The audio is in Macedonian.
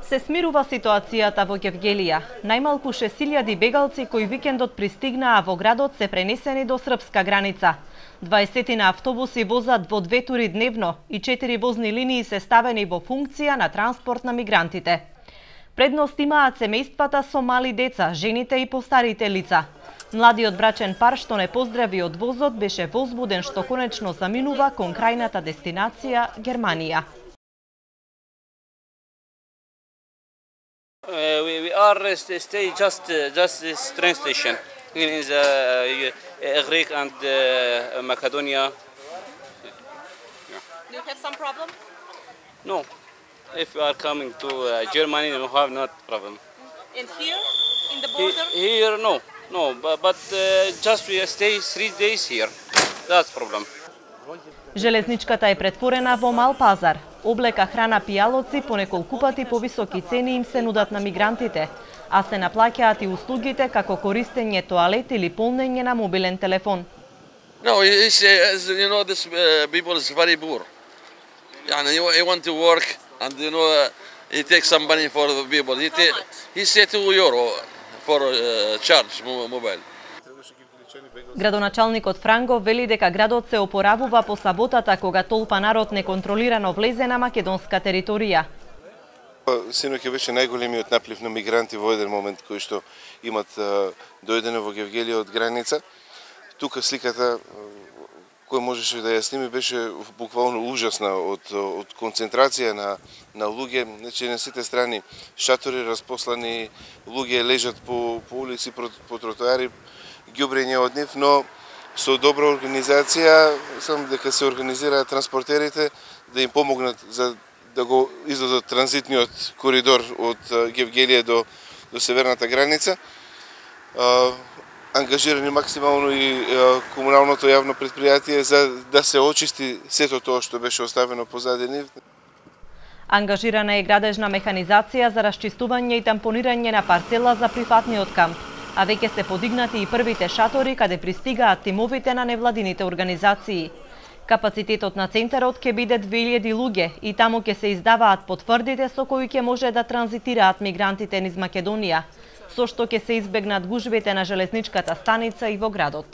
Се смирува ситуацијата во Гевгелија. Најмалку 6.000 бегалци кои викендот пристигнаа во градот се пренесени до српска граница. 20 автобуси возат во 2 тури дневно и 4 возни линии се ставени во функција на транспорт на мигрантите. Предност имаат семејствата со мали деца, жените и постарите лица. Младиот брачен пар што не поздрави од возот беше возбуден што конечно заминува кон крајната дестинација Германија. We are stay just this train station in the Greek and Macedonia. Do you have some problem? No, if you are coming to Germany, you have not problem. And here, in the border? Here, no, but just we stay 3 days here. That's problem. Железничката е претворена во мал пазар. Облека, храна, пијалоци по неколку пати повисоки цени им се нудат на мигрантите, а се наплаќаат и услугите како користење тоалет или полнење на мобилен телефон. No, this people is very poor. He want to work and he takes some money for the people. He say €2 for charge mobile. Градоначалникот Франго вели дека градот се опоравува по саботата кога толпа народ неконтролирано влезе на македонска територија. Синоќ беше најголемиот наплив на мигранти во еден момент кои што имат дојдене во Гевгелија од граница. Тука сликата кој можеше да ја сними беше буквално ужасна од концентрација на луѓе, значи на сите страни шатори распослани, луѓе лежат по улици, по тротоари, ѓубрење од нив, но со добра организација, само дека се организираат транспортерите да им помогнат за да го издадат транзитниот коридор од Гевгелија до северната граница. Ангажирани максимално и комуналното јавно предпријатие за да се очисти сето тоа што беше оставено позади нив. Ангажирана е градежна механизација за расчистување и тампонирање на парцела за приватниот камп, а веќе се подигнати и првите шатори каде пристигаат тимовите на невладините организации. Капацитетот на центарот ќе биде 2000 луѓе и таму ќе се издаваат потврдите со кои ќе може да транзитираат мигрантите низ Македонија, со што ќе се избегнат гужвите на железничката станица и во градот.